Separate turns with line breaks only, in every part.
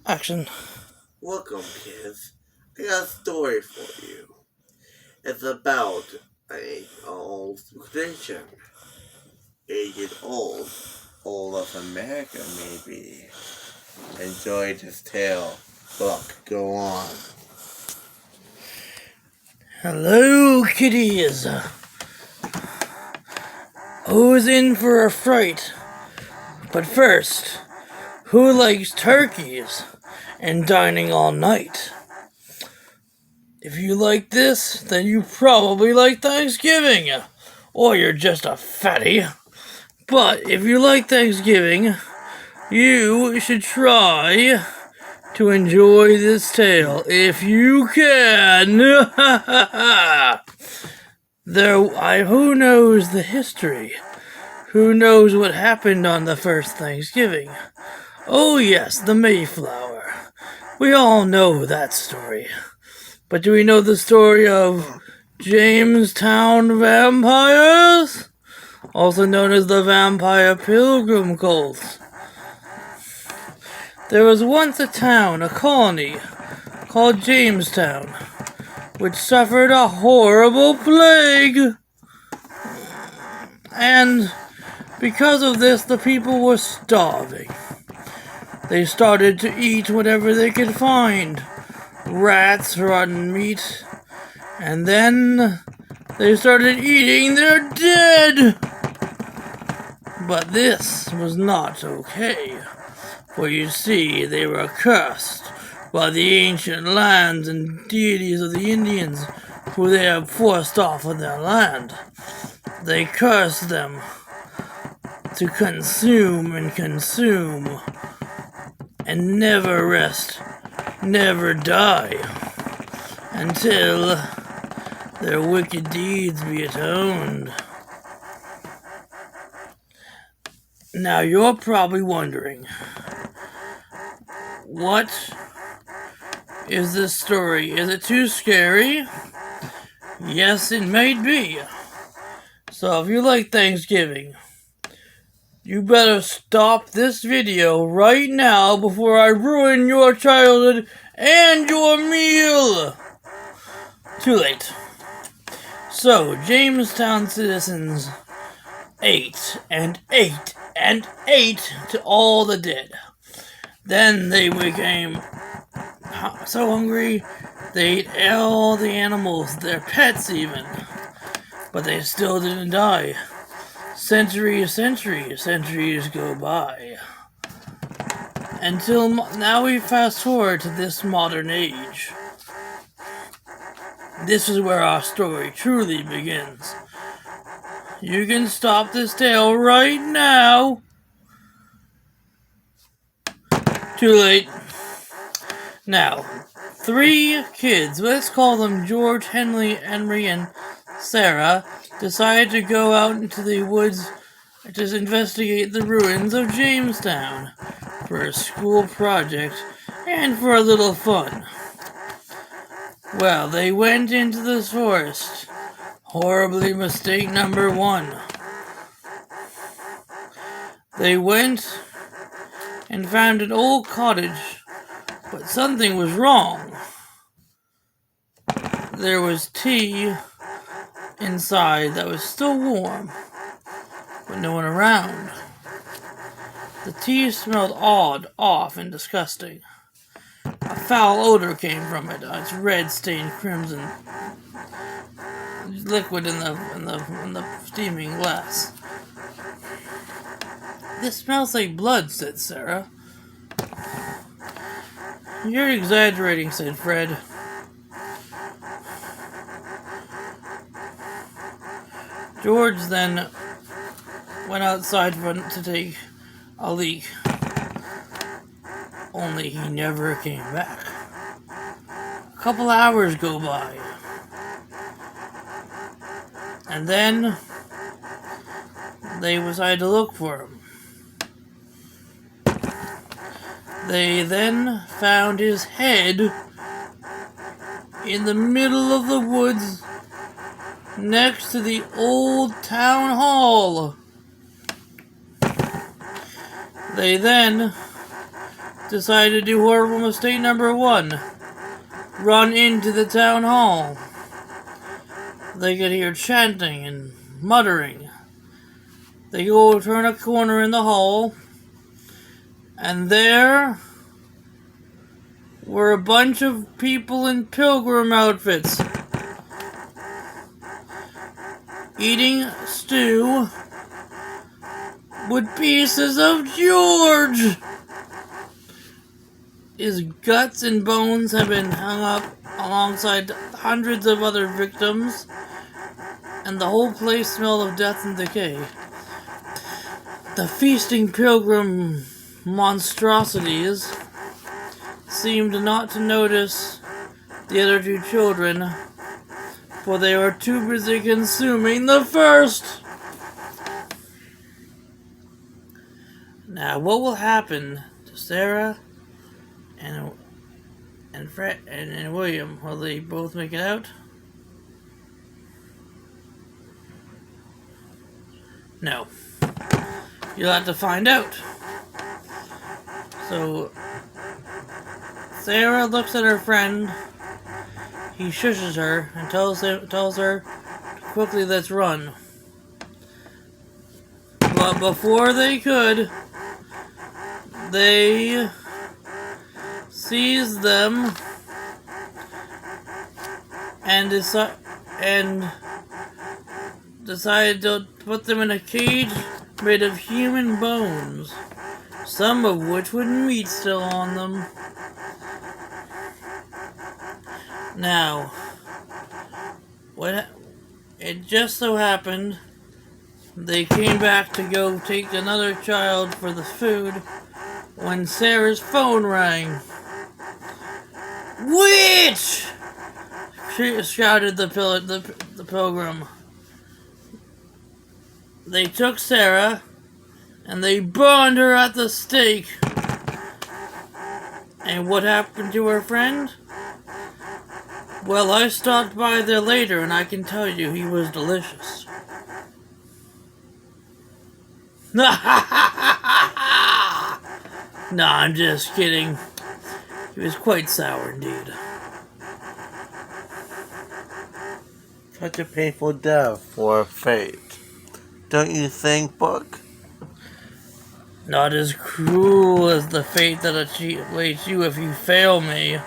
Action.
Welcome, kids. I got a story for you. It's about an old tradition. Aged old of America, maybe. Enjoy this tale. Look, go on.
Hello, kitties. Who's in for a fright? But first, who likes turkeys and dining all night? If you like this, then you probably like Thanksgiving, or you're just a fatty. But if you like Thanksgiving, you should try to enjoy this tale if you can. Who knows the history? Who knows what happened on the first Thanksgiving? Oh yes, the Mayflower. We all know that story. But do we know the story of Jamestown vampires? Also known as the Vampire Pilgrim Cult. There was once a town, a colony, called Jamestown, which suffered a horrible plague. And because of this, the people were starving. They started to eat whatever they could find. Rats, rotten meat, and then they started eating their dead. But this was not okay, for you see, they were cursed by the ancient lands and deities of the Indians who they had forced off of their land. They cursed them to consume and never rest, never die, until their wicked deeds be atoned. Now you're probably wondering, what is this story? Is it too scary? Yes, it may be. So if you like Thanksgiving, you better stop this video right now before I ruin your childhood and your meal. Too late. So, Jamestown citizens ate and ate and ate to all the dead. Then they became so hungry, they ate all the animals, their pets even. But they still didn't die. Centuries go by. Until now we fast forward to this modern age. This is where our story truly begins. You can stop this tale right now. Too late. Now, 3 kids, let's call them George, Henry, and Sarah, decided to go out into the woods to investigate the ruins of Jamestown for a school project and for a little fun. Well, they went into this forest. Horribly mistake number 1. They went and found an old cottage, but something was wrong. There was tea inside that was still warm, but no one around. The tea smelled odd, off, and disgusting. A foul odor came from it. Its red stained crimson liquid in the steaming glass. This smells like blood, said Sarah. You're exaggerating, said Fred. George then went outside to take a leak. Only he never came back. A couple hours go by. And then they decided to look for him. They then found his head in the middle of the woods next to the old town hall. They then decided to do horrible mistake number 1. Run into the town hall. They could hear chanting and muttering. They go turn a corner in the hall, and there were a bunch of people in pilgrim outfits eating stew with pieces of George. His guts and bones have been hung up alongside hundreds of other victims, and the whole place smelled of death and decay. The feasting pilgrim monstrosities seemed not to notice the other 2 children, for they were too busy consuming the first. Now, what will happen to Sarah and Fred and William? Will they both make it out? No. You'll have to find out. So, Sarah looks at her friend. He shushes her and tells her quickly, let's run. But before they could, they seized them and decided to put them in a cage made of human bones, some of which with meat still on them. Now, it just so happened they came back to go take another child for the food when Sarah's phone rang. Witch! Shouted the pilgrim. They took Sarah and they burned her at the stake. And what happened to her friend? Well, I stopped by there later and I can tell you he was delicious. No, I'm just kidding. He was quite sour indeed.
Such a painful death for a fate. Don't you think, Buck?
Not as cruel as the fate that awaits you if you fail me.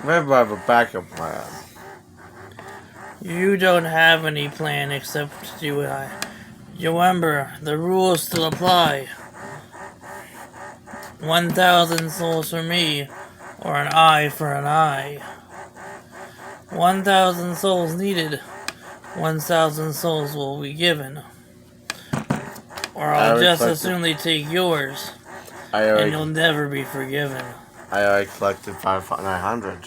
Remember, I have a backup plan.
You don't have any plan except to remember, the rules still apply. 1,000 souls for me, or an eye for an eye. 1,000 souls needed, 1,000 souls will be given. Or I'll just as soon take yours, and you'll never be forgiven.
I already collected 900.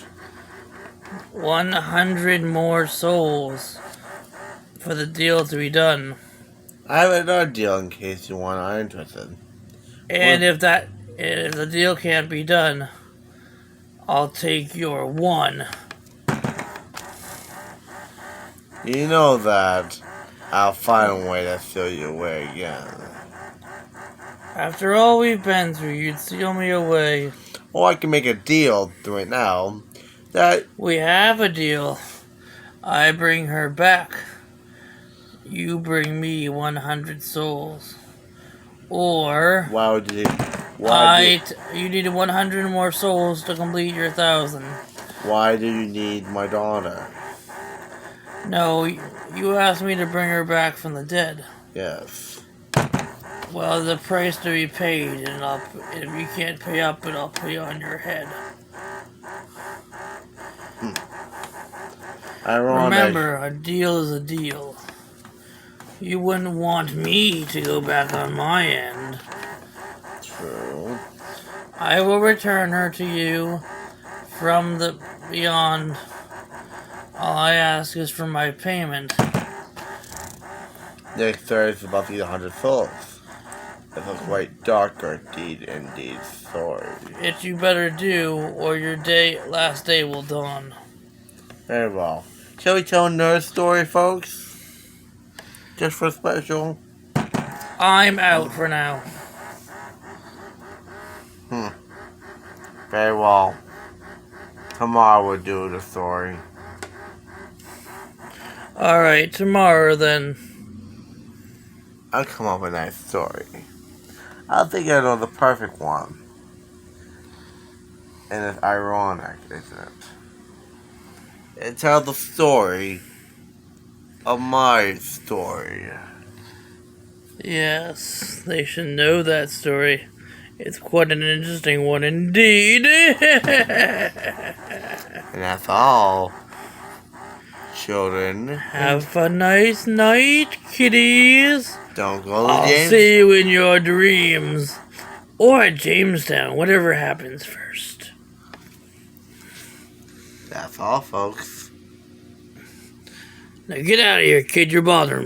100 more souls for the deal to be done.
I have another deal in case you are interested.
And if the deal can't be done, I'll take your 1.
You know that I'll find a way to steal you away again.
After all we've been through, you'd steal me away.
Or I can make a deal right now that...
We have a deal. I bring her back. You bring me 100 souls. Or...
Why would you...
you need 100 more souls to complete your 1,000.
Why do you need my daughter?
No, you asked me to bring her back from the dead.
Yes.
Well, the price to be paid, and if you can't pay up, I'll pay on your head. Remember, a deal is a deal. You wouldn't want me to go back on my end.
True.
I will return her to you from the beyond. All I ask is for my payment.
Next Thursday is about the 100 souls. It's a quite darker indeed story.
It you better do, or your last day will dawn.
Very well. Shall we tell another story, folks? Just for special?
I'm out for now.
Very well. Tomorrow we'll do the story.
Alright, tomorrow then.
I'll come up with a nice story. I think I know the perfect one. And it's ironic, isn't it? It tells the story of my story.
Yes, they should know that story. It's quite an interesting one indeed.
And that's all, children.
Have a nice night, kiddies.
Don't go to
I'll
James.
see you in your dreams. Or at Jamestown, whatever happens first.
That's all, folks.
Now get out of here, kid. You're bothering me.